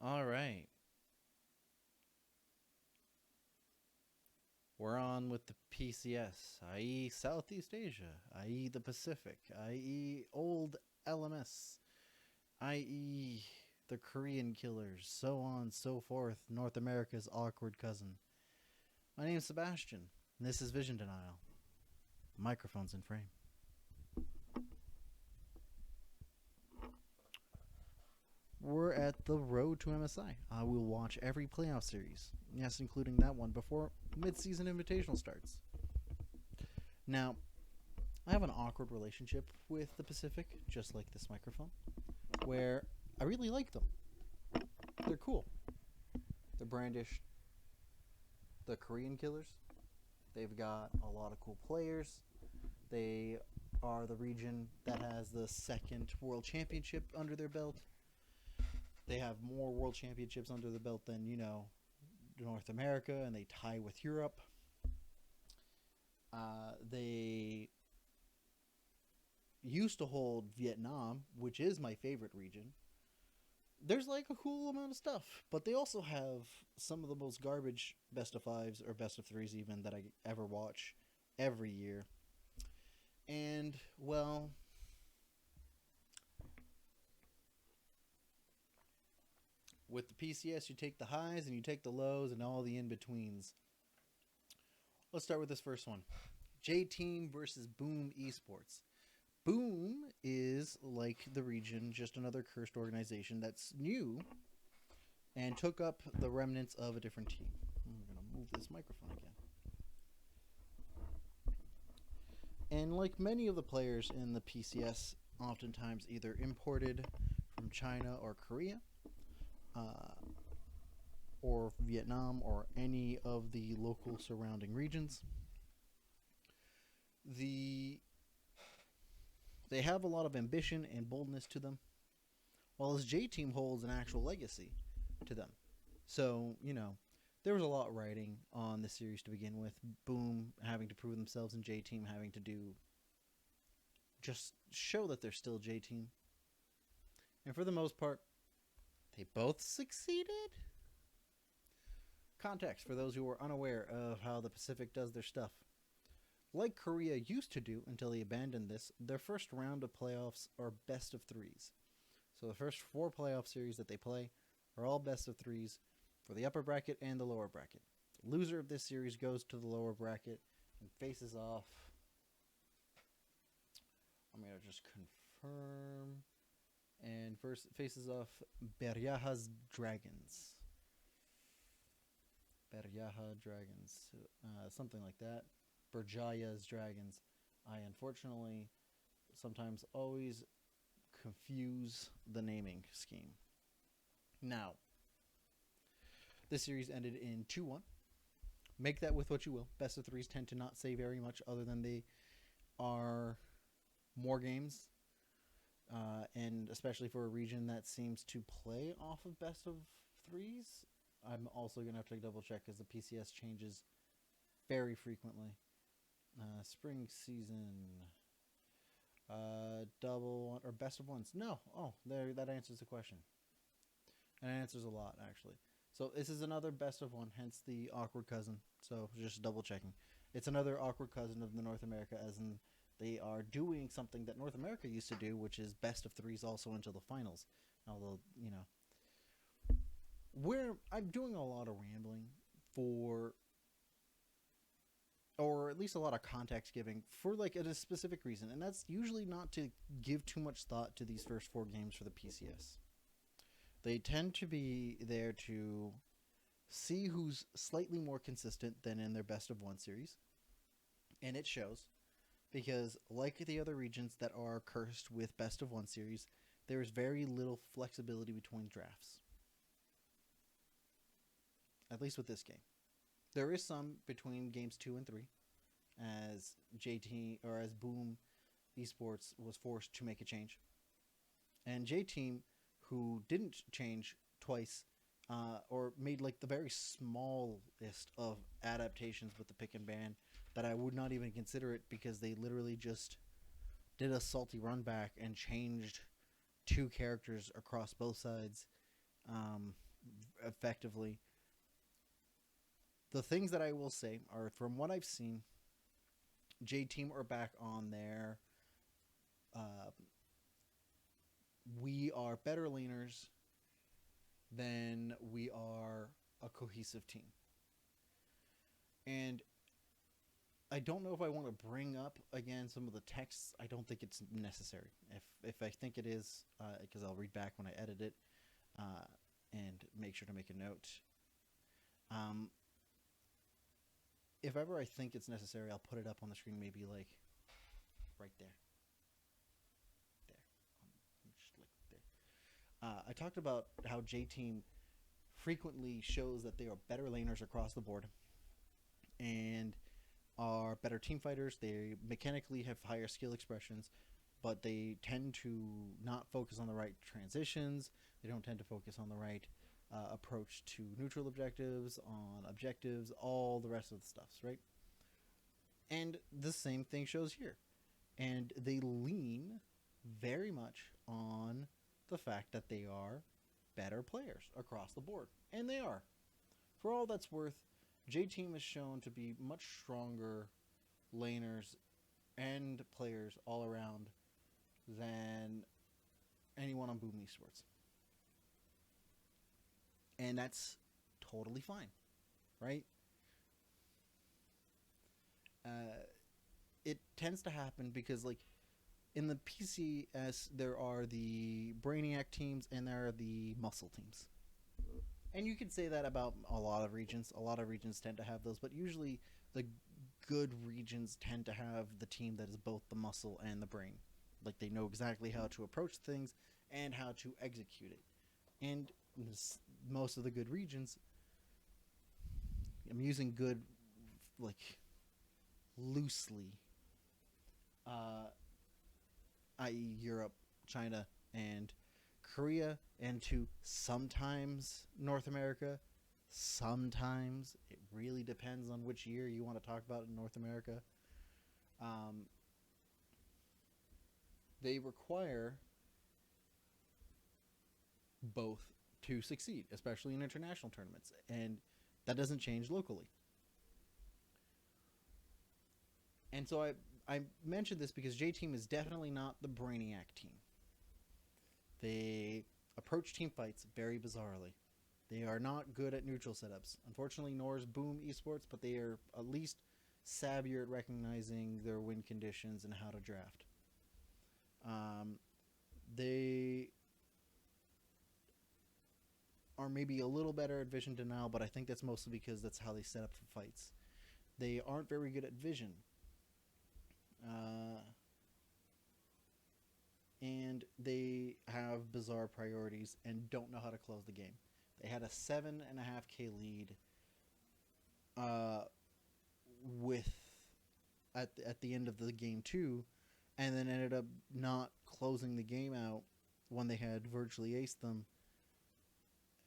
All right. We're on with the PCS, i.e. Southeast Asia, i.e. the Pacific, i.e. old LMS, i.e. the Korean killers, so on, so forth, North America's awkward cousin. My name is Sebastian, and this is Vision Denial. Microphones in frame. We're at the road to MSI. I will watch every playoff series, yes, including that one, before mid-season invitational starts. Now, I have an awkward relationship with the Pacific, just like this microphone, where I really like them. They're cool. They're brandished. The Korean killers. They've got a lot of cool players. They are the region that has the second world championship under their belt. They have more world championships under the belt than, North America, and they tie with Europe. They used to hold Vietnam, which is my favorite region. There's like a cool amount of stuff, but they also have some of the most garbage best of fives or best of threes even that I ever watch every year. And, well, with the PCS, you take the highs and you take the lows and all the in-betweens. Let's start with this first one. J-Team versus Boom Esports. Boom is, like the region, just another cursed organization that's new and took up the remnants of a different team. I'm going to move this microphone again. And like many of the players in the PCS, oftentimes either imported from China or Korea, or Vietnam, or any of the local surrounding regions. They have a lot of ambition and boldness to them, while his J-Team holds an actual legacy to them. So, there was a lot riding on the series to begin with. Boom having to prove themselves, and J-Team having to just show that they're still J-Team. And for the most part, they both succeeded? Context for those who are unaware of how the Pacific does their stuff. Like Korea used to do until they abandoned this, their first round of playoffs are best of threes. So the first 4 playoff series that they play are all best of threes for the upper bracket and the lower bracket. The loser of this series goes to the lower bracket and faces off. I'm going to just confirm. And first faces off Beryaha's Dragons. Beryaha Dragons. Something like that. Berjaya's Dragons. I unfortunately sometimes always confuse the naming scheme. Now, this series ended in 2-1. Make that with what you will. Best of threes tend to not say very much other than they are more games. And especially for a region that seems to play off of best of threes. I'm also going to have to double check because the PCS changes very frequently. Spring season, double one, or best of ones. No, that answers the question. And it answers a lot, actually. So this is another best of one, hence the awkward cousin. So just double checking. It's another awkward cousin of the North America, as in they are doing something that North America used to do, which is best of threes also until the finals. Although, I'm doing a lot of rambling or at least a lot of context giving for like a specific reason, and that's usually not to give too much thought to these first 4 games for the PCS. They tend to be there to see who's slightly more consistent than in their best of 1 series, and it shows, because like the other regions that are cursed with best of 1 series, there is very little flexibility between drafts. At least with this game. There is some between games 2 and 3, as JT or as Boom Esports was forced to make a change. And J Team, who didn't change twice, or made like the very smallest of adaptations with the pick and ban, that I would not even consider it, because they literally just did a salty run back and changed two characters across both sides effectively. The things that I will say are, from what I've seen, J Team are back on their uh, we are better laners than we are a cohesive team. And I don't know if I want to bring up again some of the texts. I don't think it's necessary. If I think it is, because I'll read back when I edit it, and make sure to make a note. If ever I think it's necessary, I'll put it up on the screen, maybe like right there. Just like there. I talked about how J Team frequently shows that they are better laners across the board and are better team fighters. They mechanically have higher skill expressions, but they tend to not focus on the right transitions. They don't tend to focus on the right approach to neutral objectives, on objectives, all the rest of the stuffs, right? And the same thing shows here. And they lean very much on the fact that they are better players across the board. And they are. For all that's worth, J Team is shown to be much stronger laners and players all around than anyone on Boom Esports. And that's totally fine, right? It tends to happen because, like, in the PCS, there are the Brainiac teams and there are the muscle teams. And you could say that about a lot of regions. A lot of regions tend to have those, but usually the good regions tend to have the team that is both the muscle and the brain. Like, they know exactly how to approach things and how to execute it. And most of the good regions, I'm using good, like, loosely, i.e. Europe, China, and Korea, and to sometimes North America. Sometimes. It really depends on which year you want to talk about in North America. They require both to succeed, especially in international tournaments, and that doesn't change locally. And so I mentioned this because J Team is definitely not the Brainiac team. They approach team fights very bizarrely. They are not good at neutral setups. Unfortunately, nor is Boom Esports, but they are at least savvier at recognizing their win conditions and how to draft. They are maybe a little better at vision denial, but I think that's mostly because that's how they set up the fights. They aren't very good at vision. And they have bizarre priorities and don't know how to close the game. They had a 7.5K lead with at the end of the game 2, and then ended up not closing the game out when they had virtually aced them,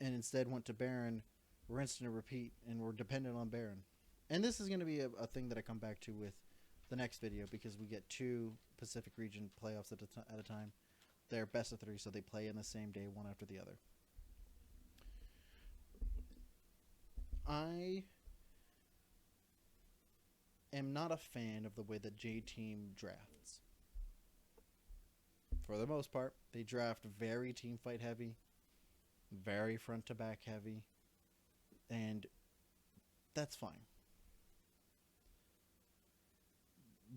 and instead went to Baron, rinsed and repeat, and were dependent on Baron. And this is going to be a thing that I come back to with the next video, because we get 2 Pacific region playoffs at a time. They're best of 3, so they play in the same day, one after the other. I am not a fan of the way that J Team drafts. For the most part, they draft very team fight heavy, very front to back heavy, and that's fine.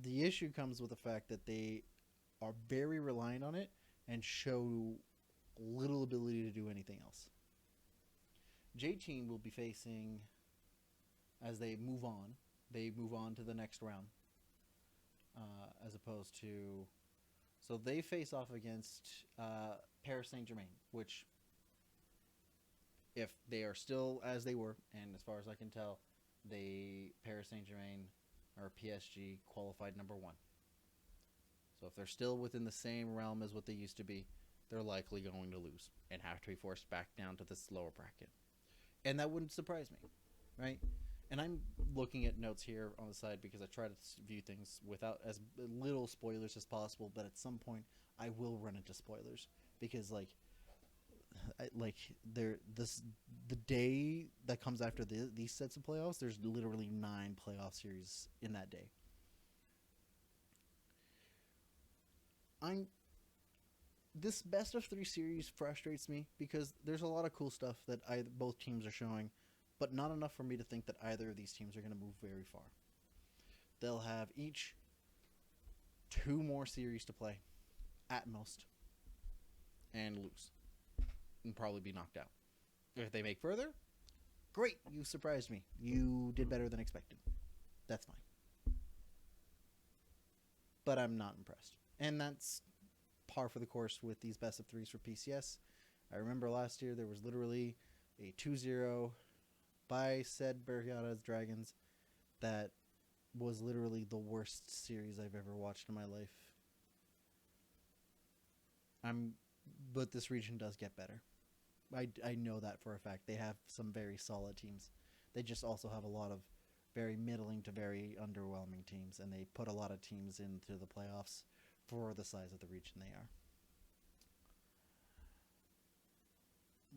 The issue comes with the fact that they are very reliant on it and show little ability to do anything else. J Team will be facing, as they move on to the next round, as opposed to, so they face off against Paris Saint-Germain, which, if they are still as they were, and as far as I can tell, Paris Saint-Germain or PSG qualified number 1. So if they're still within the same realm as what they used to be, they're likely going to lose and have to be forced back down to this lower bracket. And that wouldn't surprise me, right? And I'm looking at notes here on the side because I try to view things without as little spoilers as possible. But at some point, I will run into spoilers because, the day that comes after these sets of playoffs, there's literally 9 playoff series in that day. This best of 3 series frustrates me because there's a lot of cool stuff that both teams are showing, but not enough for me to think that either of these teams are going to move very far. They'll have each 2 more series to play, at most, and lose, and probably be knocked out. If they make further, great, you surprised me. You did better than expected. That's fine. But I'm not impressed. And that's par for the course with these best of 3s for PCS. I remember last year there was literally a 2-0 by said Berriada's Dragons that was literally the worst series I've ever watched in my life. But this region does get better. I know that for a fact. They have some very solid teams. They just also have a lot of very middling to very underwhelming teams, and they put a lot of teams into the playoffs for the size of the region they are.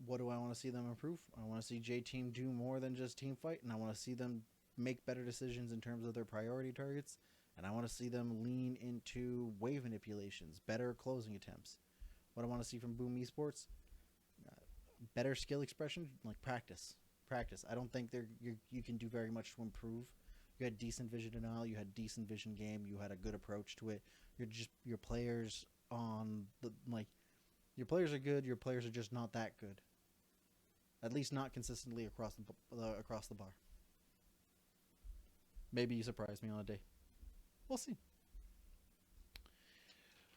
What do I want to see them improve? I want to see J-Team do more than just team fight, and I want to see them make better decisions in terms of their priority targets, and I want to see them lean into wave manipulations, better closing attempts. What I want to see from Boom Esports, better skill expression, like practice. I don't think you can do very much to improve. You had decent vision denial, you had decent vision game, you had a good approach to it. Your players your players are good. Your players are just not that good. At least not consistently across the bar. Maybe you surprise me on a day. We'll see.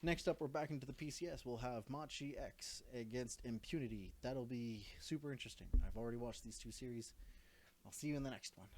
Next up, we're back into the PCS. We'll have Machi X against Impunity. That'll be super interesting. I've already watched these 2 series. I'll see you in the next one.